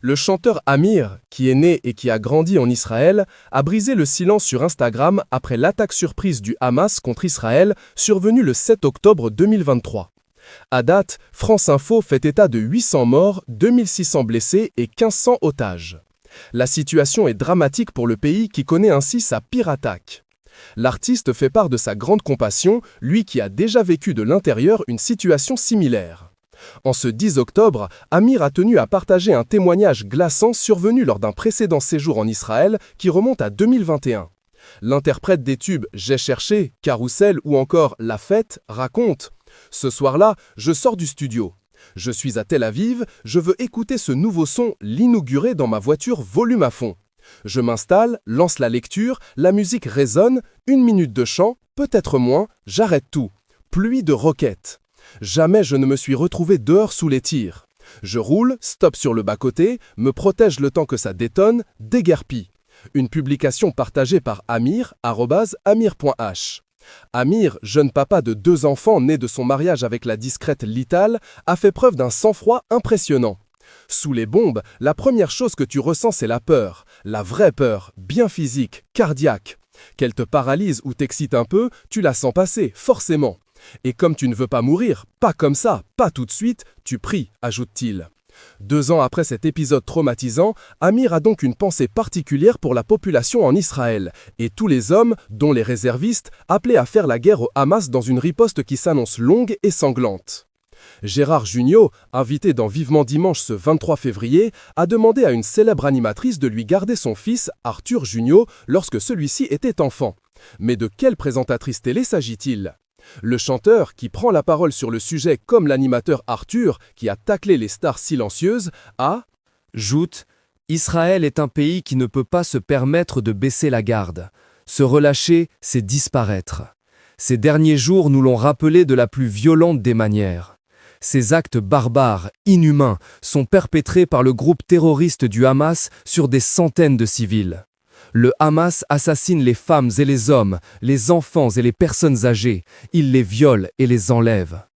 Le chanteur Amir, qui est né et qui a grandi en Israël, a brisé le silence sur Instagram après l'attaque surprise du Hamas contre Israël survenue le 7 octobre 2023. À date, France Info fait état de 800 morts, 2600 blessés et 1500 otages. La situation est dramatique pour le pays qui connaît ainsi sa pire attaque. L'artiste fait part de sa grande compassion, lui qui a déjà vécu de l'intérieur une situation similaire. En ce 10 octobre, Amir a tenu à partager un témoignage glaçant survenu lors d'un précédent séjour en Israël qui remonte à 2021. L'interprète des tubes « J'ai cherché »,« Carousel » ou encore « La fête » raconte « Ce soir-là, je sors du studio. Je suis à Tel Aviv, je veux écouter ce nouveau son, l'inauguré dans ma voiture volume à fond. Je m'installe, lance la lecture, la musique résonne, 1 minute de chant, peut-être moins, j'arrête tout. Pluie de roquettes. Jamais je ne me suis retrouvé dehors sous les tirs. Je roule, stop sur le bas-côté, me protège le temps que ça détonne, déguerpille. Une publication partagée par Amir, @amir.h. Amir, jeune papa de 2 enfants nés de son mariage avec la discrète Lital, a fait preuve d'un sang-froid impressionnant. Sous les bombes, la première chose que tu ressens, c'est la peur. La vraie peur, bien physique, cardiaque. Qu'elle te paralyse ou t'excite un peu, tu la sens passer, forcément. Et comme tu ne veux pas mourir, pas comme ça, pas tout de suite, tu pries, ajoute-t-il. 2 ans après cet épisode traumatisant, Amir a donc une pensée particulière pour la population en Israël et tous les hommes, dont les réservistes, appelés à faire la guerre au Hamas dans une riposte qui s'annonce longue et sanglante. Gérard Jugnot, invité dans Vivement Dimanche ce 23 février, a demandé à une célèbre animatrice de lui garder son fils, Arthur Jugnot, lorsque celui-ci était enfant. Mais de quelle présentatrice télé s'agit-il ? Le chanteur, qui prend la parole sur le sujet comme l'animateur Arthur, qui a taclé les stars silencieuses, ajoute « Israël est un pays qui ne peut pas se permettre de baisser la garde. Se relâcher, c'est disparaître. Ces derniers jours nous l'ont rappelé de la plus violente des manières. Ces actes barbares, inhumains, sont perpétrés par le groupe terroriste du Hamas sur des centaines de civils. Le Hamas assassine les femmes et les hommes, les enfants et les personnes âgées. Il les viole et les enlève.